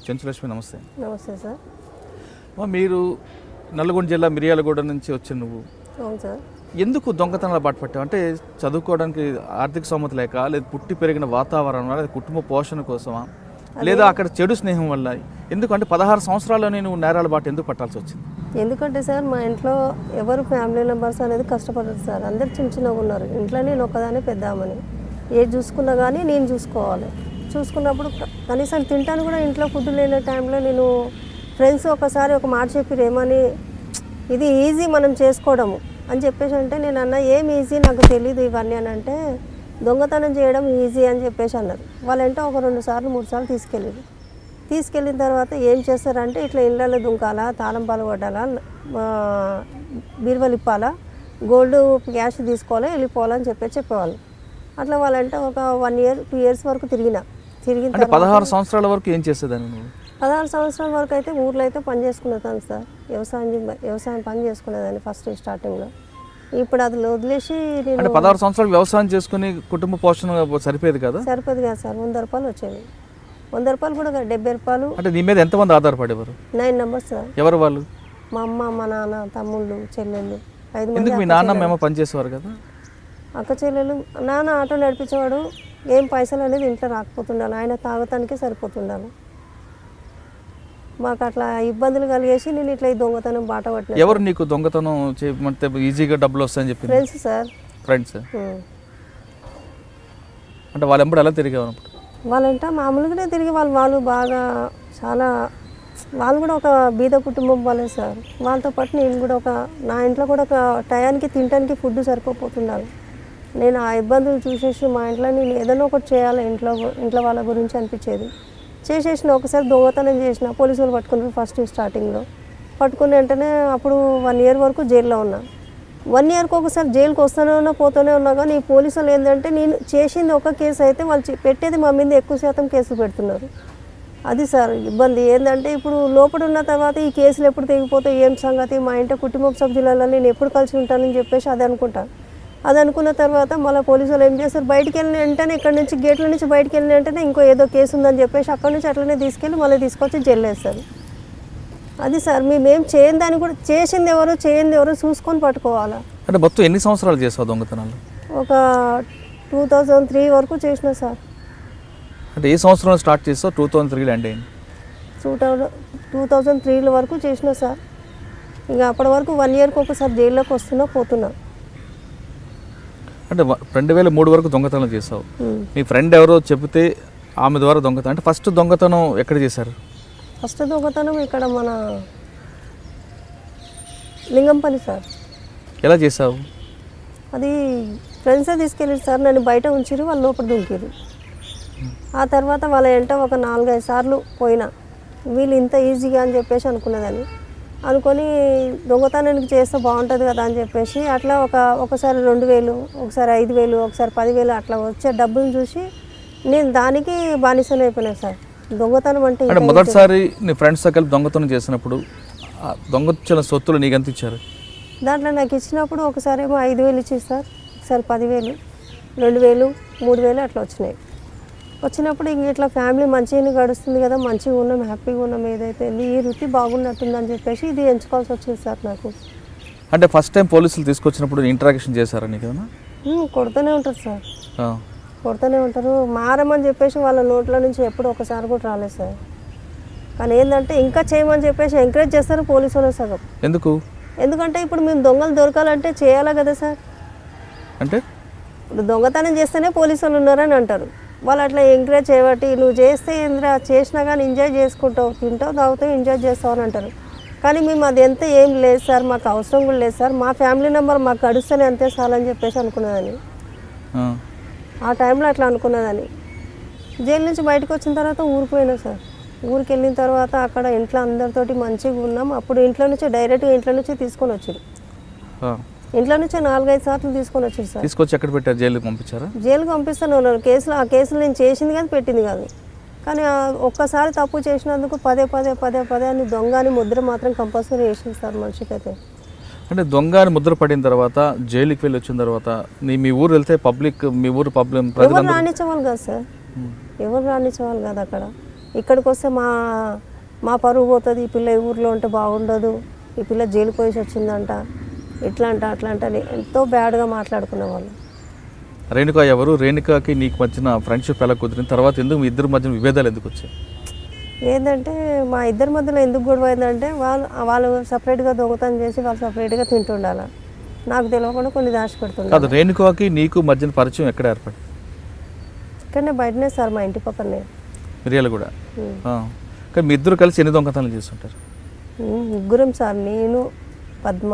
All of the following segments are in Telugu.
చెంచులక్ష్మి నమస్తే. నమస్తే సార్. మీరు నల్గొండ జిల్లా మిర్యాలగూడ నుంచి వచ్చి నువ్వు అవును సార్. ఎందుకు దొంగతనాలు బాట పట్టావు? అంటే చదువుకోవడానికి ఆర్థిక స్తోమత లేక, లేదా పుట్టి పెరిగిన వాతావరణం, లేదా కుటుంబ పోషణ కోసమా, లేదా అక్కడ చెడు స్నేహం వల్ల? ఎందుకంటే 16 సంవత్సరాల్లోనే నువ్వు నేరాల బాట ఎందుకు పట్టాల్సి వచ్చింది? ఎందుకంటే సార్ మా ఇంట్లో ఎవరు ఫ్యామిలీ మెంబర్స్ అనేది కష్టపడరు సార్. అందరు చిన్న చిన్నగా ఉన్నారు ఇంట్లో. నేను ఒకదానే పెద్దామని ఏది చూసుకున్నా కానీ నేను చూసుకోవాలి. చూసుకున్నప్పుడు కనీసం తింటాను కూడా ఇంట్లో ఫుడ్ లేని టైంలో నేను ఫ్రెండ్స్ ఒకసారి ఒక మాట చెప్పారు, ఏమని ఇది ఈజీ మనం చేసుకోవడము అని చెప్పేసి అంటే నేను అన్న ఏం ఈజీ నాకు తెలీదు ఇవన్నీ అని అంటే దొంగతనం చేయడం ఈజీ అని చెప్పేసి అన్నారు. వాళ్ళంటే ఒక 2 సార్లు 3 సార్లు తీసుకెళ్ళిన తర్వాత ఏం చేస్తారంటే ఇట్లా ఇళ్ళలో దుంకాలా, తాళం పాలు కొట్టాలా, బీరువలు ఇప్పాలా, గోల్డ్ క్యాష్ తీసుకోవాలా, వెళ్ళిపోవాలని చెప్పేవాళ్ళు. అట్లా వాళ్ళంటే ఒక 1 year 2 years వరకు తిరిగిన 16 సంవత్సరాల వరకు ఏం చేసేదాన్ని నువ్వు? 16 సంవత్సరాల వరకు అయితే ఊర్లో అయితే పని చేసుకునేదాన్ని సార్. వ్యవసాయం పని చేసుకునేదాన్ని ఫస్ట్ స్టార్టింగ్లో. ఇప్పుడు అది వదిలేసి నేను 16 సంవత్సరాలు వ్యవసాయం చేసుకుని కుటుంబ పోషణ సరిపోయేది కదా? సరిపోదు కదా సార్. 100 రూపాయలు వచ్చేవి. 100 రూపాయలు కూడా 70 రూపాయలు. అంటే నీ మీద ఎంతమంది ఆధారపడేవారు? 9 members సార్. ఎవరు వాళ్ళు? మా అమ్మ, మా నాన్న, తమ్ముళ్ళు, చెల్లెళ్ళు 5 మంది. ఎందుకు? మీ నాన్న మేము పనిచేసేవారు కదా? అక్క చెల్లెలు. నాన్న ఆటో నడిపించేవాడు. ఏం పైసలు అనేది ఇంట్లో రాకపోతుండాలి, ఆయన తాగటానికే సరిపోతుండాలి. మాకు అట్లా ఇబ్బందులు కలిగేసి నేను ఇట్లా ఈ దొంగతనం బాట పట్టిన. ఎవరు నీకు దొంగతనం చేయమంటే ఈజీగా డబ్బులు వస్తాయని చెప్పి? Friends sir. ఫ్రెండ్స్ అంటే వాళ్ళు ఎంబడి ఎలా తిరిగేవారు? వాళ్ళంట మామూలుగానే తిరిగి వాళ్ళు బాగా చాలా వాళ్ళు కూడా ఒక బీద కుటుంబం వాళ్ళే సార్. వాళ్ళతో పాటు నేను కూడా నా ఇంట్లో కూడా ఒక టయానికి తినడానికి ఫుడ్ సరిపోతుండాలి. నేను ఆ ఇబ్బందులు చూసేసి మా ఇంట్లో నేను ఏదైనా ఒకటి చేయాలి ఇంట్లో వాళ్ళ గురించి అనిపించేది. చేసేసిన ఒకసారి దొంగతనం చేసిన పోలీసు వాళ్ళు పట్టుకున్నారు ఫస్ట్ స్టార్టింగ్లో. పట్టుకుని వెంటనే అప్పుడు 1 year వరకు జైల్లో ఉన్నా. 1 yearకి ఒకసారి జైలుకి పోతూనే ఉన్నా. కానీ ఈ పోలీసు వాళ్ళు ఏంటంటే నేను చేసింది ఒక కేసు అయితే వాళ్ళు పెట్టేది మా మీద ఎక్కువ శాతం కేసులు పెడుతున్నారు. అది సార్ ఇబ్బంది ఏంటంటే ఇప్పుడు లోపల ఉన్న తర్వాత ఈ కేసులు ఎప్పుడు తెగిపోతాయి, ఏం సంగతి, మా ఇంటి కుటుంబ సభ్యులలో నేను ఎప్పుడు కలిసి ఉంటానని చెప్పేసి అది అనుకుంటాను. అది అనుకున్న తర్వాత మళ్ళీ పోలీసు వాళ్ళు ఏం చేస్తారు, బయటికి వెళ్ళిన వెంటనే ఇక్కడ నుంచి గేట్ల నుంచి బయటికి వెళ్ళిన వెంటనే ఇంకో ఏదో కేసు ఉందని చెప్పేసి అక్కడ నుంచి అట్లనే తీసుకెళ్ళి మళ్ళీ తీసుకొచ్చి జైలు వేస్తారు. అది సార్ మేమేం చేయని దాన్ని కూడా చేసింది ఎవరు చూసుకొని పట్టుకోవాలా. అంటే మొత్తం ఎన్ని సంవత్సరాలు చేస్తావు దొంగతనాలు? ఒక 2003 వరకు చేసిన సార్. అంటే ఏ సంవత్సరంలో స్టార్ట్ చేస్తావు? 2003లో ఎండ్ అయింది. 2003 వరకు చేసిన సార్. ఇంకా అప్పటి వరకు 1 yearకి ఒకసారి జైల్లోకి పోతున్నా. అంటే 2003 వరకు దొంగతనం చేసావు. మీ ఫ్రెండ్ ఎవరో చెబితే ఆమె ద్వారా దొంగతనం. అంటే ఫస్ట్ దొంగతనం ఎక్కడ చేశారు? ఫస్ట్ దొంగతనం ఇక్కడ మన లింగంపల్లి సార్. ఎలా చేసావు? అది ఫ్రెండ్సే తీసుకెళ్ళారు సార్. నన్ను బయట ఉంచిరు, వాళ్ళు లోపల దుంకిరు. ఆ తర్వాత వాళ్ళ వెంట ఒక 4-5 సార్లు పోయినా. వీళ్ళు ఇంత ఈజీగా అని చెప్పేసి అనుకున్నదాన్ని. అనుకొని దొంగతనానికి చేస్తే బాగుంటుంది కదా అని చెప్పేసి అట్లా ఒకసారి 2000, ఒకసారి 5000, ఒకసారి 10,000 అట్లా వచ్చే డబ్బులు చూసి నేను దానికి బానిసలు అయిపోయినా సార్. దొంగతనం అంటే మొదటిసారి నీ ఫ్రెండ్స్తో కలిపి దొంగతనం చేసినప్పుడు దొంగతన సొత్తులు నీకు ఎంత ఇచ్చారు? దాంట్లో నాకు ఇచ్చినప్పుడు ఒకసారి ఏమో 5,000 ఇచ్చేది సార్, ఒకసారి 10,000, 2,000, 3,000 అట్లా వచ్చినప్పుడు ఇంక ఇట్లా ఫ్యామిలీ మంచిగా గడుస్తుంది కదా, మంచిగా ఉన్నాం, హ్యాపీగా ఉన్నాం, ఏదైతే ఈ వృత్తి బాగున్నట్టుందని చెప్పేసి ఇది ఎంచుకోవాల్సి వచ్చింది సార్ నాకు. అంటే ఫస్ట్ టైం పోలీసులు తీసుకొచ్చినప్పుడు ఇంటరాక్షన్ చేశారా నీకు? కొడుతూనే ఉంటారు సార్, కొడుతూనే ఉంటారు. మారమని చెప్పేసి వాళ్ళ నోట్ల నుంచి ఎప్పుడు ఒకసారి కూడా రాలేదు సార్. కానీ ఏంటంటే ఇంకా చేయమని చెప్పేసి ఎంకరేజ్ చేస్తారు పోలీసు వాళ్ళు సగం. ఎందుకంటే ఇప్పుడు మేము దొంగలు దొరకాలంటే చేయాలా కదా సార్. అంటే ఇప్పుడు దొంగతనం చేస్తేనే పోలీసు వాళ్ళు ఉన్నారని అంటారు. వాళ్ళు అట్లా ఎంకరేజ్ చేయబట్టి నువ్వు చేస్తే ఏంద్రా చేసినా కానీ ఎంజాయ్ చేసుకుంటావు, తింటావు, తాగుతావు, ఎంజాయ్ చేస్తావు అని అంటారు. కానీ మేము అది ఎంత ఏం లేదు సార్, మాకు అవసరం కూడా లేదు సార్, మా ఫ్యామిలీ నెంబర్ మాకు గడుస్తూనే అంతే చాలని చెప్పేసి అనుకున్నదని. ఆ టైంలో అట్లా అనుకున్నదని. జైలు నుంచి బయటకు వచ్చిన తర్వాత ఊరికి పోయినా సార్. ఊరికి వెళ్ళిన తర్వాత అక్కడ ఇంట్లో అందరితోటి మంచిగా ఉన్నాం. అప్పుడు డైరెక్ట్గా ఇంట్లో నుంచి తీసుకొని వచ్చారు. ఇంట్లో నుంచి 4-5 సార్లు తీసుకొని వచ్చారు సార్. తీసుకొచ్చి ఎక్కడ పెట్టారు? జైలుకి పంపించారా? జైలుకి పంపిస్తాను ఉన్నారు. ఆ కేసులు నేను చేసింది కాదు, పెట్టింది కాదు. కానీ ఒక్కసారి తప్పు చేసినందుకు పదే అని దొంగ అని ముద్ర మాత్రం కంపల్సరీ వేసింది సార్ మనిషికైతే. అంటే దొంగ అని ముద్ర పడిన తర్వాత జైలుకి వెళ్ళి వచ్చిన తర్వాత మీ ఊరు వెళ్తే మీ ఊరు పబ్లిక్ ఎవరు రానిచ్చేవాళ్ళు కాదు సార్, ఎవరు రానిచ్చేవాళ్ళు కాదు. అక్కడ ఇక్కడికి వస్తే మా పరువు పోతుంది, ఈ పిల్ల ఈ ఊర్లో ఉంటే బాగుండదు, ఈ పిల్ల జైలుకి పోయి వచ్చిందంట, ఇట్లా అంట అట్లా అంట అని ఎంతో బ్యాడ్గా మాట్లాడుకునే వాళ్ళు. రేణుక ఎవరు? రేణుకకి నీకు మధ్యన ఫ్రెండ్షిప్ ఎలా కుదిరిన తర్వాత ఎందుకు మీ ఇద్దరి మధ్యన విభేదాలు ఎందుకు వచ్చాయి? ఏంటంటే మా ఇద్దరి మధ్యలో ఎందుకు గొడవ అయిందంటే వాళ్ళు సపరేట్గా దొంగతనం చేసి వాళ్ళు సపరేట్గా తింటుండాలి, నాకు తెలియకుండా కొన్ని దాచిపెడుతుండే. కాదు, రేణుకకి నీకు మధ్యన పరిచయం ఎక్కడ ఏర్పడి? ఇక్కడనే బయటనే సార్, మా ఇంటి పక్కనే. మిరియాలు కూడా. కానీ మీ ఇద్దరు కలిసి ఎన్ని దొంగతనాలు చేస్తుంటారు? ముగ్గురం సార్, నేను పద్మ,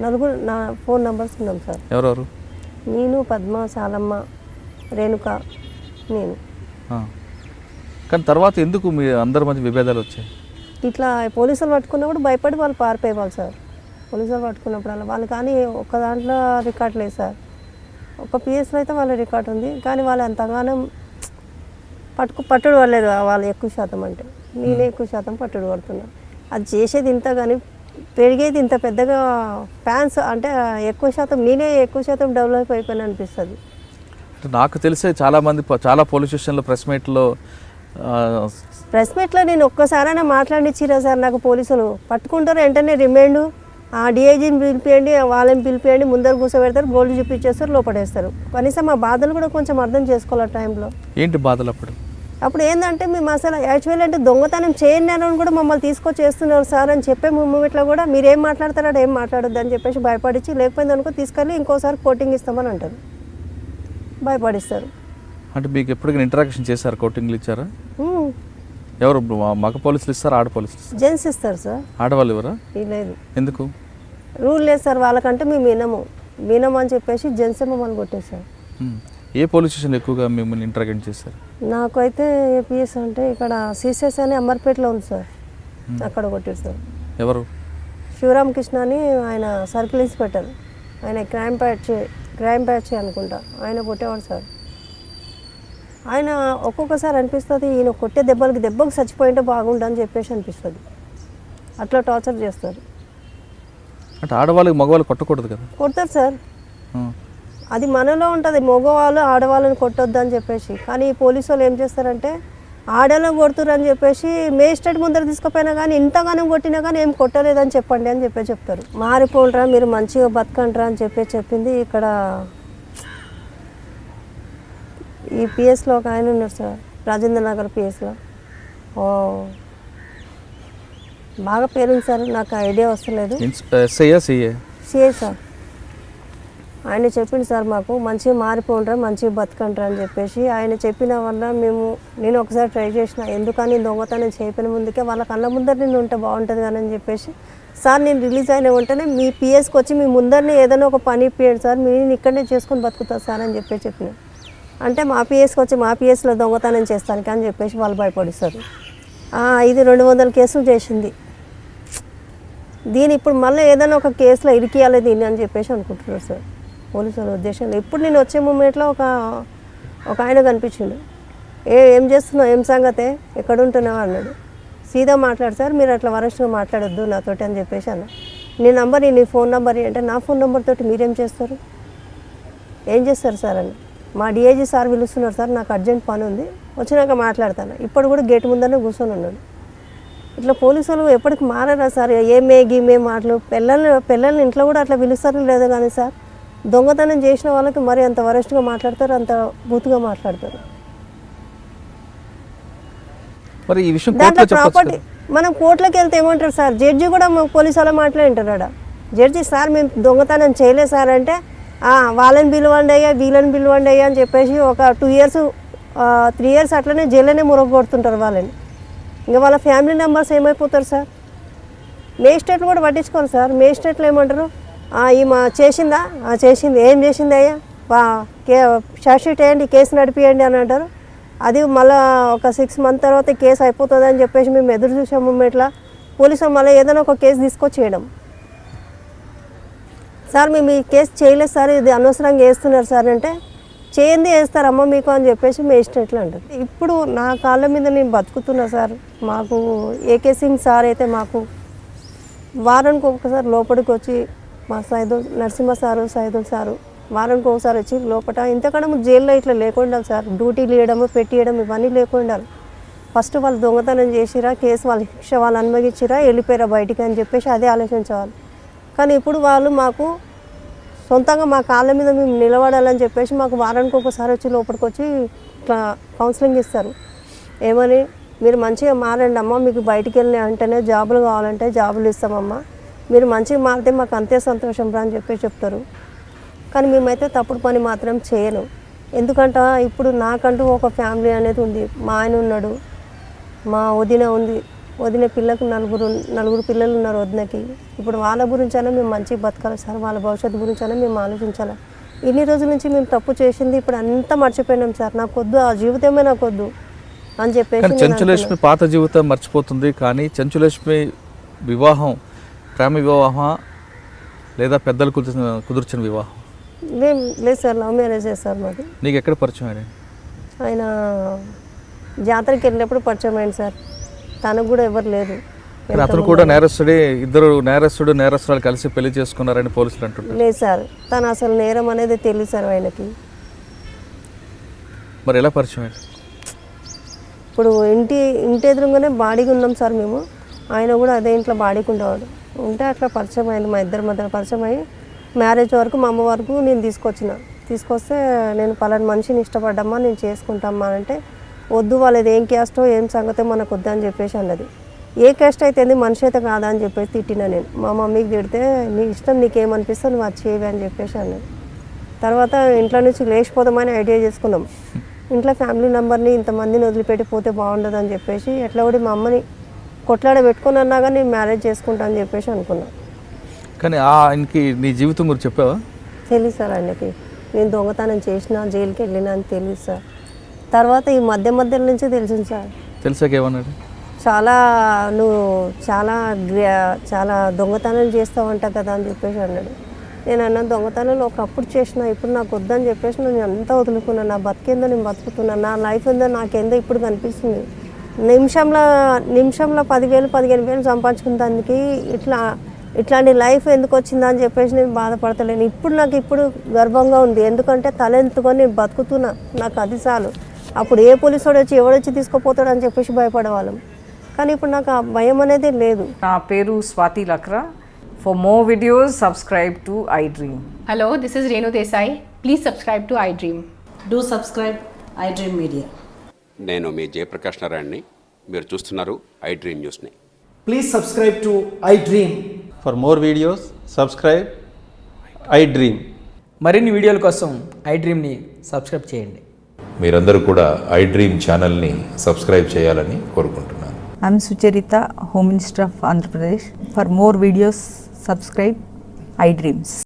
నలుగురు. నా ఫోన్ నెంబర్స్ ఉన్నాం సార్. ఎవరెవరు? నేను, పద్మ, సాలమ్మ, రేణుక, నేను. కానీ తర్వాత ఎందుకు మీ అందరి మధ్య విభేదాలు వచ్చాయి? ఇట్లా పోలీసులు పట్టుకున్నప్పుడు భయపడి వాళ్ళు పారిపోయేవాళ్ళు సార్. పోలీసులు పట్టుకున్నప్పుడు అలా వాళ్ళు, కానీ ఒక్క దాంట్లో రికార్డ్ లేదు సార్. ఒక పిఎస్లో అయితే వాళ్ళ రికార్డ్ ఉంది, కానీ వాళ్ళు అంతగానో పట్టుడు పడలేదు వాళ్ళు ఎక్కువ శాతం. అంటే నేనే ఎక్కువ శాతం పట్టుడు పడుతున్నా. అది చేసేది ఇంత, కానీ పెరిగేది ఇంత పెద్దగా ఫ్యాన్స్ అంటే ఎక్కువ శాతం నేనే ఎక్కువ శాతం డెవలప్ అయిపోయినా అనిపిస్తుంది. నాకు తెలిసే చాలామంది చాలా పోలీస్ స్టేషన్లో ప్రెస్ మీట్లో నేను ఒక్కసారైనా మాట్లాడిచ్చిరా సార్. నాకు పోలీసులు పట్టుకుంటారు, వెంటనే రిమైండ్ డిఐజీని పిలిపియండి, వాళ్ళని పిలిపియండి, ముందర కూర్చోబెడతారు, గోల్డ్ చూపించేస్తారు, లోపడేస్తారు. కనీసం మా బాధలు కూడా కొంచెం అర్థం చేసుకోవాలి టైంలో. ఏంటి బాధలు అప్పుడు ఏంటంటే మేము అసలు యాక్చువల్లీ అంటే దొంగతనం చేయని కూడా మమ్మల్ని తీసుకొచ్చి చేస్తున్నారు సార్ అని చెప్పే మూమెంట్లో కూడా మీరు ఏం మాట్లాడతారో ఏం మాట్లాడొద్దు అని చెప్పేసి భయపడించి, లేకపోయింది అనుకో తీసుకెళ్ళి ఇంకోసారి కోటింగ్ ఇస్తామని అంటారు, భయపడిస్తారు. అంటే మీకు ఎప్పటికైనా ఇంటరాక్షన్ చేశారు? కోటింగ్లు ఇచ్చారా? ఎవరు? మగ పోలీసులు ఇస్తారా, ఆడ పోలీసులు? జెంట్స్ ఇస్తారు సార్. ఆడవాళ్ళు ఎవరా? లేదు. ఎందుకు? రూల్ లేదు సార్ వాళ్ళకంటే మేము వినము అని చెప్పేసి జెంట్స్ మమ్మల్ని కొట్టేశారు. ఏ పోలీస్ స్టేషన్ ఎక్కువగా మిమ్మల్ని ఇంటరాక్ట్ చేశారు? నాకైతే ఏపీఎస్ అంటే ఇక్కడ సిసిఎస్ అని అమర్పేటలో ఉంది సార్, అక్కడ కొట్టారు సార్. ఎవరు? శివరామకృష్ణ అని ఆయన సర్కిల్ ఇన్స్పెక్టర్, ఆయన క్రైమ్ బ్యాచ్ అనుకుంటా, ఆయన కొట్టేవాడు సార్. ఆయన ఒక్కొక్కసారి అనిపిస్తుంది ఈయన కొట్టే దెబ్బకు చచ్చిపోయింటే బాగుండని చెప్పేసి అనిపిస్తుంది. అట్లా టార్చర్ చేస్తారు. అంటే ఆడవాళ్ళకి మగవాళ్ళు కొట్టకూడదు కదా? కొడతారు సార్, అది మనలో ఉంటుంది, మగవాళ్ళు ఆడవాళ్ళని కొట్టొద్దు అని చెప్పేసి. కానీ ఈ పోలీసు వాళ్ళు ఏం చేస్తారంటే ఆడలో కొడుతురు అని చెప్పేసి మేజిస్ట్రేట్ ముందర తీసుకుపోయినా కానీ ఇంతగానో కొట్టినా కానీ ఏం కొట్టలేదని చెప్పండి అని చెప్పి చెప్తారు. మారిపోండ్రా, మీరు మంచిగా బతకండ్రా అని చెప్పింది. ఇక్కడ ఈ పిఎస్లో ఒక ఆయన ఉన్నారు సార్, రాజేంద్ర నగర్ పిఎస్లో. బాగా పేరుంది సార్, నాకు ఐడియా వస్తలేదు. CI sir. ఆయన చెప్పింది సార్ మాకు మంచిగా మారిపోండ్రా, మంచిగా బతకండ్రా అని చెప్పేసి. ఆయన చెప్పిన వల్ల నేను ఒకసారి ట్రై చేసిన, ఎందుకని దొంగతనం చేయకపోయిన ముందుకే వాళ్ళ కళ్ళ ముందర నేను ఉంటే బాగుంటుంది కానీ అని చెప్పేసి. సార్ నేను రిలీజ్ అయిన వెంటనే మీ పిఎస్కి వచ్చి మీ ముందరనే ఏదైనా ఒక పని ఇప్పియండి సార్, నేను ఇక్కడనే చేసుకొని బతుకుతా సార్ అని చెప్పిన. అంటే మా పిఎస్కి వచ్చి మా పిఎస్లో దొంగతనం చేస్తానికి అని చెప్పేసి వాళ్ళు భయపడిస్తారు. ఇది 200 కేసులు చేసింది, దీని ఇప్పుడు మళ్ళీ ఏదైనా ఒక కేసులో ఇరికియాలి దీన్ని అని చెప్పేసి అనుకుంటున్నారు సార్ పోలీసుల ఉద్దేశంలో. ఇప్పుడు నేను వచ్చే మూమెంట్లో ఒక ఆయన కనిపించిండు, ఏం చేస్తున్నావు, ఏం సంగతే, ఎక్కడ ఉంటున్నావు అన్నాడు. సీదా మాట్లాడు సార్, మీరు అట్లా వరస్ట్గా మాట్లాడొద్దు నాతోటి అని చెప్పేసి అన్న. నీ ఫోన్ నెంబర్ అంటే నా ఫోన్ నెంబర్ తోటి మీరేం చేస్తారు, ఏం చేస్తారు సార్ అని. మా డిఐజీ సార్ పిలుస్తున్నారు సార్, నాకు అర్జెంట్ పని ఉంది, వచ్చినాక మాట్లాడతాను. ఇప్పుడు కూడా గేట్ ముందరనే కూర్చొని ఉన్నాడు. ఇట్లా పోలీసు వాళ్ళు ఎప్పటికి మారారా సార్, గీమే మాటలు. పిల్లల్ని ఇంట్లో కూడా అట్లా పిలుస్తారో లేదో కానీ సార్, దొంగతనం చేసిన వాళ్ళకి మరి అంత వరస్ట్గా మాట్లాడతారు, అంత బూతుగా మాట్లాడతారు. మరి ఈ విషయం దాంట్లో ప్రాపర్టీ మనం కోర్టులోకి వెళ్తే ఏమంటారు సార్, జడ్జి కూడా పోలీసు వాళ్ళ మాట్లాడింటారు ఆడ. జడ్జి సార్ మేము దొంగతనం చేయలేదు సార్ అంటే, వాళ్ళని పిలవండి అయ్యా, వీళ్ళని పిలవండి అయ్యా అని చెప్పేసి ఒక 2 years 3 years అట్లనే జైల్లోనే మురగొడుతుంటారు వాళ్ళని. ఇంకా వాళ్ళ ఫ్యామిలీ మెంబర్స్ ఏమైపోతారు సార్. మేజిస్ట్రేట్లు కూడా పట్టించుకోరు సార్. మేజిస్ట్రేట్లు ఏమంటారు, ఈమె చేసిందా, చేసింది, ఏం చేసింది అయ్యా, షార్ట్ షీట్ వేయండి, కేసు నడిపియండి అని అంటారు. అది మళ్ళీ ఒక 6 months తర్వాత కేసు అయిపోతుంది అని చెప్పేసి మేము ఎదురు చూసాము. ఇట్లా పోలీసులు మళ్ళీ ఏదైనా ఒక కేసు తీసుకొచ్చేయడం. సార్ మేము ఈ కేసు చేయలేదు సార్, ఇది అనవసరంగా వేస్తున్నారు సార్ అంటే, చేయండి వేస్తారమ్మా మీకు అని చెప్పేసి మేజిస్ట్రేట్లు అంటారు. ఇప్పుడు నా కాళ్ళ మీద నేను బతుకుతున్నా సార్. మాకు ఏకే సింగ్ సార్ అయితే మాకు వారానికి ఒకసారి లోపలికి వచ్చి, మా నరసింహ సారు, సైదుల్ సారు వారానికి ఒకసారి వచ్చి లోపల, ఇంతకన్నా జైల్లో ఇట్లా లేకుండా సార్, డ్యూటీలు ఇవ్వడము, పెట్టియడం ఇవన్నీ లేకుండా ఫస్ట్ వాళ్ళు దొంగతనం చేసిరా, కేసు వాళ్ళ శిక్ష వాళ్ళు అనుభవించిరా, వెళ్ళిపోయారా బయటికి అని చెప్పేసి అదే ఆలోచించేవాళ్ళు. కానీ ఇప్పుడు వాళ్ళు మాకు సొంతంగా మా కాళ్ళ మీద మేము నిలబడాలని చెప్పేసి మాకు వారానికి ఒకసారి వచ్చి లోపలికి వచ్చి ఇట్లా కౌన్సిలింగ్ ఇస్తారు. ఏమని, మీరు మంచిగా మారండి అమ్మ, మీకు బయటికి వెళ్ళి అంటేనే జాబులు కావాలంటే జాబులు ఇస్తామమ్మా, మీరు మంచిగా మారితే మాకు అంతే సంతోషం రా అని చెప్పేసి చెప్తారు. కానీ మేమైతే తప్పుడు పని మాత్రం చేయను. ఎందుకంటే ఇప్పుడు నాకంటూ ఒక ఫ్యామిలీ అనేది ఉంది. మా ఆయన ఉన్నాడు, మా వదిన ఉంది, వదిన పిల్లకు నలుగురు పిల్లలు ఉన్నారు వదినకి. ఇప్పుడు వాళ్ళ గురించైనా మేము మంచిగా బతకాలి సార్, వాళ్ళ భవిష్యత్తు గురించైనా మేము ఆలోచించాలి. ఇన్ని రోజుల నుంచి మేము తప్పు చేసింది ఇప్పుడు అంతా మర్చిపోయినాం సార్, నాకు వద్దు, ఆ జీవితమే నాకు వద్దు అని చెప్పేసి. చెంచులక్ష్మి పాత జీవితం మర్చిపోతుంది, కానీ చెంచులక్ష్మి వివాహం ప్రేమ వివాహమా లేదా పెద్దలు కుదిర్చిన వివాహం? లేదు సార్, లవ్ మ్యారేజ్ సార్ మాది. నీకు ఎక్కడ పరిచయం ఆయన? ఆయన జాతరకి వెళ్ళినప్పుడు పరిచయం అయింది సార్, తనకు కూడా ఎవరు లేదు. అతను కూడా నేరస్తుడే, ఇద్దరు నేరస్తురాలు కలిసి పెళ్లి చేసుకున్నారని పోలీసులు అంటుంటారు. లేదు సార్, తను అసలు నేరం అనేది తెలియదు సార్ ఆయనకి. మరి ఎలా పరిచయం? ఇప్పుడు ఇంటి ఎదురుగానే బాడీగా ఉన్నాం సార్ మేము, ఆయన కూడా అదే ఇంట్లో బాడీకి ఉండేవాడు. ఉంటే అట్లా పరిచయం అయింది, మా ఇద్దరి మధ్య పరిచయం అయ్యి మ్యారేజ్ వరకు మా అమ్మ వరకు నేను తీసుకొస్తే నేను పలానా మనిషిని ఇష్టపడ్డమ్మా, నేను చేసుకుంటామ్మా అంటే వద్దు, వాళ్ళది ఏం క్యాస్టో ఏం సంగతో మనకు వద్దని చెప్పేసి అన్నది. ఏ క్యాస్ట్ అయితే మనిషి అయితే కాదా అని చెప్పేసి తిట్టినా నేను. మా మమ్మీకి తిడితే నీ ఇష్టం, నీకేమనిపిస్తే నువ్వు అది చేయవి అని చెప్పేసి అన్నది. తర్వాత ఇంట్లో నుంచి లేచిపోదామని ఐడియా చేసుకున్నాం. ఇంట్లో ఫ్యామిలీ మెంబర్ని ఇంతమందిని వదిలిపెట్టి పోతే బాగుండదు అని చెప్పేసి ఎట్లా కూడా మా అమ్మని కొట్లాడ పెట్టుకుని అన్నా కానీ నేను మ్యారేజ్ చేసుకుంటా అని చెప్పేసి అనుకున్నా. కానీ ఆయనకి నీ జీవితం గురించి చెప్పావా? తెలియదు సార్ ఆయనకి, నేను దొంగతనం చేసిన, జైలుకి వెళ్ళినా అని తెలియదు సార్. తర్వాత ఈ మధ్య నుంచే తెలిసింది సార్. తెలిసాక ఏమన్నాడు? నువ్వు చాలా దొంగతనాలు చేస్తావంట కదా అని చెప్పేసి అన్నాడు. నేను అన్న దొంగతనాలు ఒకప్పుడు చేసిన, ఇప్పుడు నాకు వద్దని చెప్పేసి నేను అంతా వదులుకున్నాను. నా బతికేందో నేను బతుకుతున్నాను, నా లైఫ్ ఏందో నాకేందో ఇప్పుడు కనిపిస్తుంది. నిమిషంలో 10,000 15,000 సంపాదించుకున్న దానికి ఇట్లాంటి లైఫ్ ఎందుకు వచ్చిందా అని చెప్పేసి నేను బాధపడతలేను. ఇప్పుడు గర్వంగా ఉంది, ఎందుకంటే తలెంతుకొని నేను బతుకుతున్నా, నాకు అది చాలు. అప్పుడు ఏ పోలీసుడు వచ్చి ఎవడొచ్చి తీసుకుపోతాడు అని చెప్పేసి భయపడేవాళ్ళం, కానీ ఇప్పుడు నాకు ఆ భయం అనేది లేదు. నా పేరు Swathi Lakra. For more videos subscribe to iDream. Hello, this is Renu Desai. Please subscribe to iDream. Do subscribe iDream Media. నేను మీ జయప్రకాష్ నారాయణని. మీరు చూస్తున్నారు iDream న్యూస్ని. Please subscribe to iDream. For more videos, subscribe iDream. మరిన్ని వీడియోల కోసం iDreamని సబ్స్క్రైబ్ చేయండి. మీరందరూ కూడా iDream ఛానల్ని సబ్స్క్రైబ్ చేయాలని కోరుకుంటున్నాను. I'm Sucharita, Home Minister of Andhra Pradesh. For more videos, subscribe iDreams.